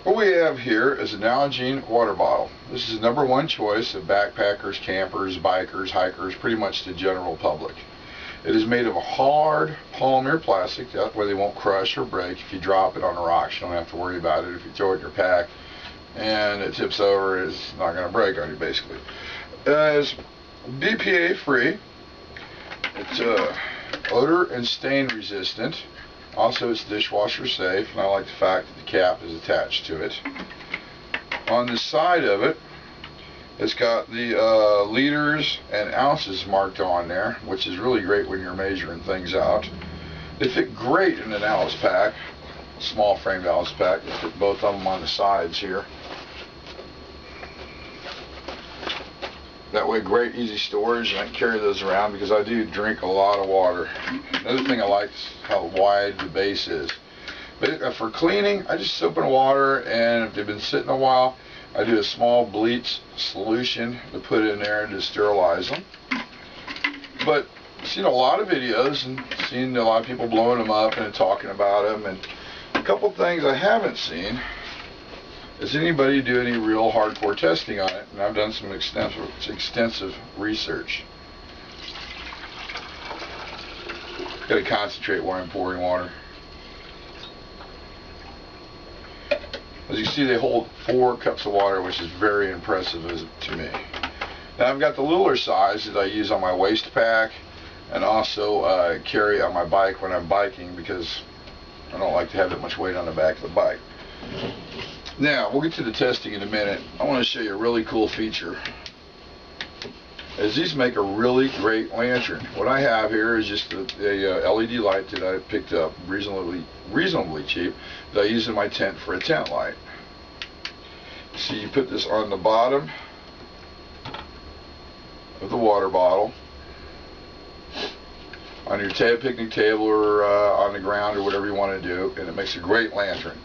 What we have here is a Nalgene water bottle. This is the #1 choice of backpackers, campers, bikers, hikers, pretty much the general public. It is made of a hard polymer plastic, that way they won't crush or break. If you drop it on the rocks, you don't have to worry about it. If you throw it in your pack and it tips over, it's not going to break on you, basically. It's BPA free. It's odor and stain resistant. Also, it's dishwasher safe, and I like the fact that the cap is attached to it. On the side of it, it's got the liters and ounces marked on there, which is really great when you're measuring things out. They fit great in an Alice pack, small framed Alice pack. They fit both of them on the sides here. That way, great, easy storage, and I can carry those around because I do drink a lot of water. Another thing I like is how wide the base is. But for cleaning, I just soap in water, and if they've been sitting a while, I do a small bleach solution to put in there to sterilize them. But I've seen a lot of videos and seen a lot of people blowing them up and talking about them. And a couple things I haven't seen is anybody do any real hardcore testing on it, and I've done some extensive research. Got to concentrate while I'm pouring water. As you see, they hold 4 cups of water, which is very impressive to me. Now I've got the littler size that I use on my waist pack and also carry on my bike when I'm biking, because I don't like to have that much weight on the back of the bike. Now, we'll get to the testing in a minute. I want to show you a really cool feature. As these make a really great lantern. What I have here is just a LED light that I picked up reasonably cheap that I use in my tent for a tent light. So you put this on the bottom of the water bottle, on your picnic table, or on the ground, or whatever you want to do, and it makes a great lantern.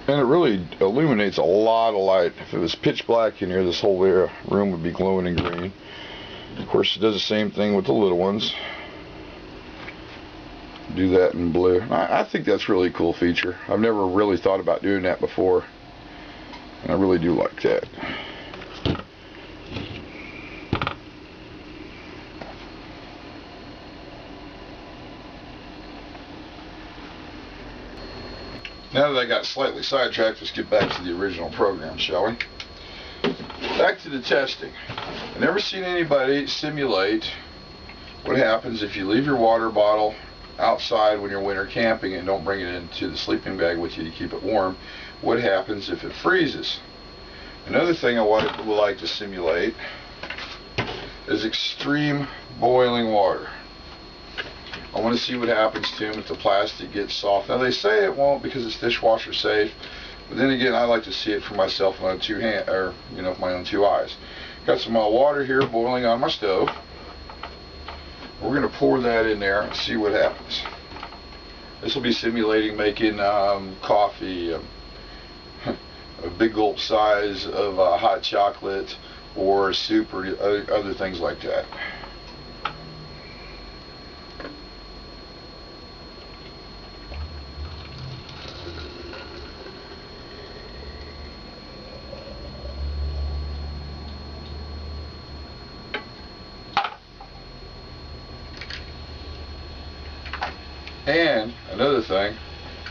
And it really illuminates a lot of light. If it was pitch black in here, this whole room would be glowing in green. Of course, it does the same thing with the little ones. Do that in blue. I think that's a really cool feature. I've never really thought about doing that before, and I really do like that. Now that I got slightly sidetracked, let's get back to the original program, shall we? Back to the testing. I've never seen anybody simulate what happens if you leave your water bottle outside when you're winter camping and don't bring it into the sleeping bag with you to keep it warm. What happens if it freezes? Another thing I would like to simulate is extreme boiling water. I want to see what happens to them if the plastic gets soft. Now they say it won't because it's dishwasher safe, but then again, I like to see it for myself with my own two eyes. Got some water here boiling on my stove. We're going to pour that in there and see what happens. This will be simulating making coffee, a big gulp size of hot chocolate, or soup, or other things like that. And another thing,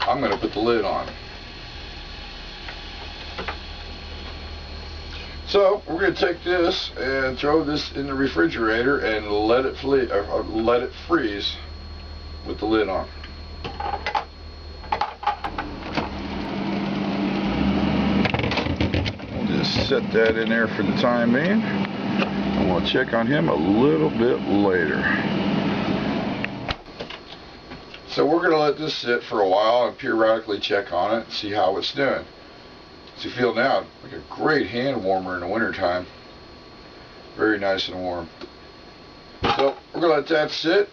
I'm going to put the lid on. So we're going to take this and throw this in the refrigerator and let it freeze with the lid on. We'll just set that in there for the time being, and we'll check on him a little bit later. So we're going to let this sit for a while and periodically check on it and see how it's doing. As you feel now, like a great hand warmer in the wintertime. Very nice and warm. So we're going to let that sit,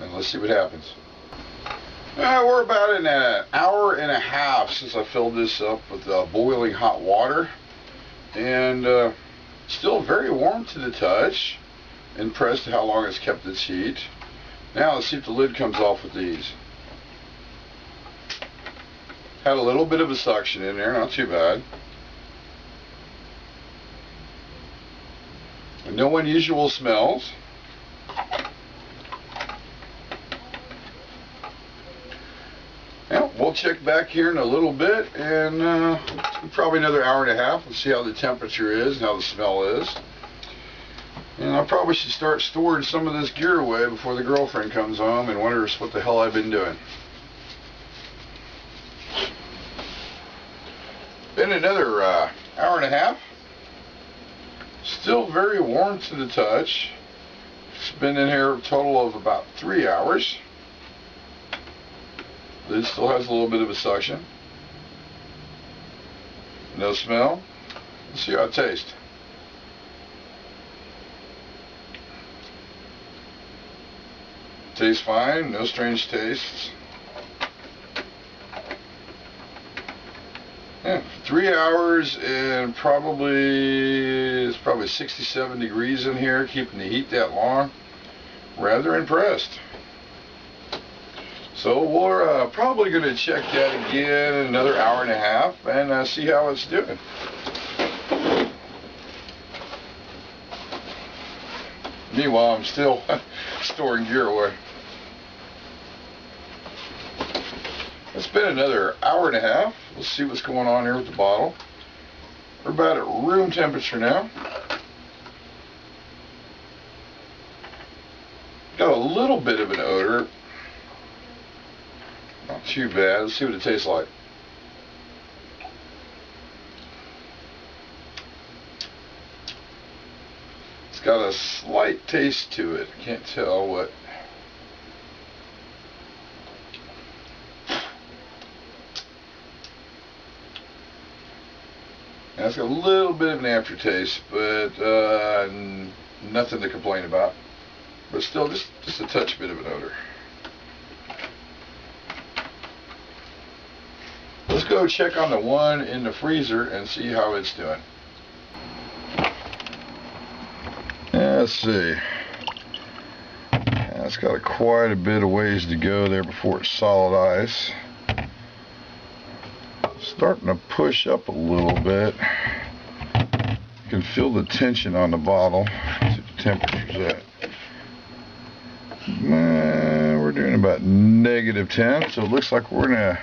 and let's see what happens. We're about in an hour and a half since I filled this up with boiling hot water, and still very warm to the touch. Impressed at how long it's kept its heat. Now let's see if the lid comes off with these. Had a little bit of a suction in there, not too bad. And no unusual smells. Well, we'll check back here in a little bit, and probably another hour and a half. We'll see how the temperature is and how the smell is. And I probably should start storing some of this gear away before the girlfriend comes home and wonders what the hell I've been doing. Been another hour and a half. Still very warm to the touch. It's been in here a total of about 3 hours. Lid still has a little bit of a suction. No smell. Let's see how it tastes. Tastes fine, no strange tastes. Yeah, 3 hours, and it's probably 67 degrees in here, keeping the heat that long. Rather impressed. So we're probably going to check that again in another hour and a half and see how it's doing. Meanwhile, I'm still storing gear away. It's been another hour and a half. Let's see what's going on here with the bottle. We're about at room temperature now. Got a little bit of an odor. Not too bad. Let's see what it tastes like. It's got a slight taste to it. I can't tell what. Now it's got a little bit of an aftertaste, but nothing to complain about. But still, just a touch bit of an odor. Let's go check on the one in the freezer and see how it's doing. Let's see. It's got quite a bit of ways to go there before it's solid ice. Starting to push up a little bit. You can feel the tension on the bottle. Let's see what the temperature's at. We're doing about -10, so it looks like we're gonna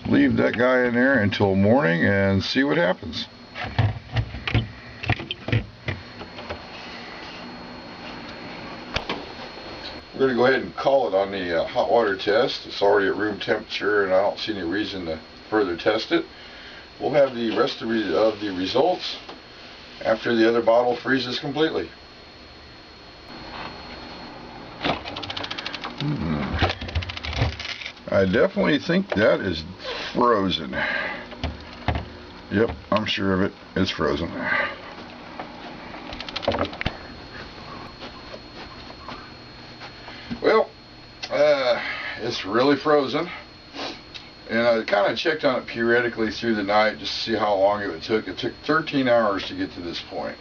leave that guy in there until morning and see what happens. We're going to go ahead and call it on the hot water test. It's already at room temperature, and I don't see any reason to further test it. We'll have the rest of the results after the other bottle freezes completely. I definitely think that is frozen. Yep, I'm sure of it. It's frozen. Well, it's really frozen. And I kind of checked on it periodically through the night just to see how long it took. It took 13 hours to get to this point.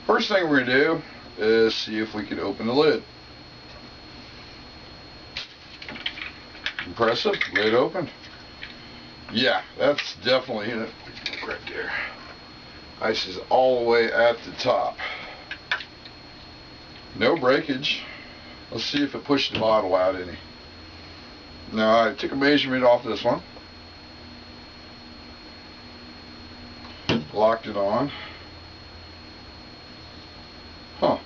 First thing we're going to do is see if we can open the lid. Impressive. Lid open. Yeah, that's definitely it. Right there. Ice is all the way at the top. No breakage. Let's see if it pushed the bottle out any. Now I took a measurement off this one. Locked it on. Huh.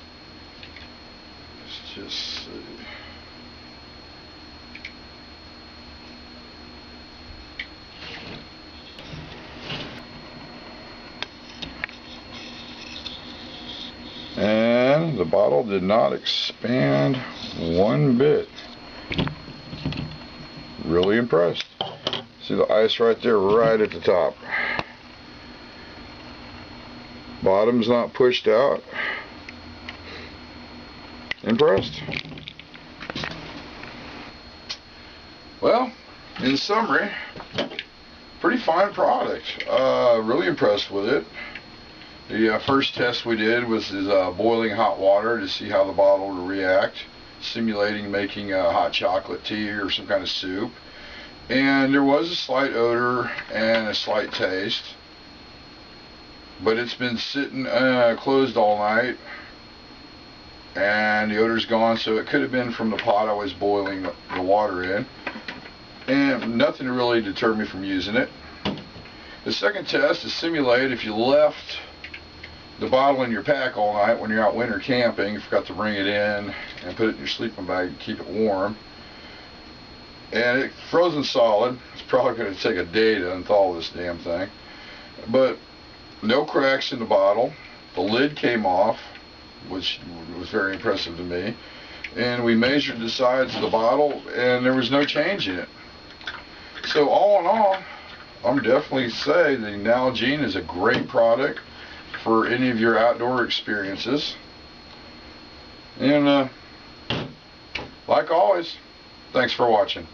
Let's just see. And the bottle did not expand one bit. Really impressed. See the ice right there, right at the top. Bottom's not pushed out. Impressed. Well, in summary, pretty fine product. Really impressed with it. The first test we did was boiling hot water to see how the bottle would react. simulating making a hot chocolate tea or some kind of soup. And there was a slight odor and a slight taste. But it's been sitting closed all night. And the odor's gone, so it could have been from the pot I was boiling the water in. And nothing really deterred me from using it. The second test is simulate if you left the bottle in your pack all night when you're out winter camping, you forgot to bring it in and put it in your sleeping bag to keep it warm. And it's frozen solid. It's probably going to take a day to unthaw this damn thing. But no cracks in the bottle. The lid came off, which was very impressive to me. And we measured the sides of the bottle, and there was no change in it. So all in all, I'm definitely say the Nalgene is a great product for any of your outdoor experiences. And like always, thanks for watching.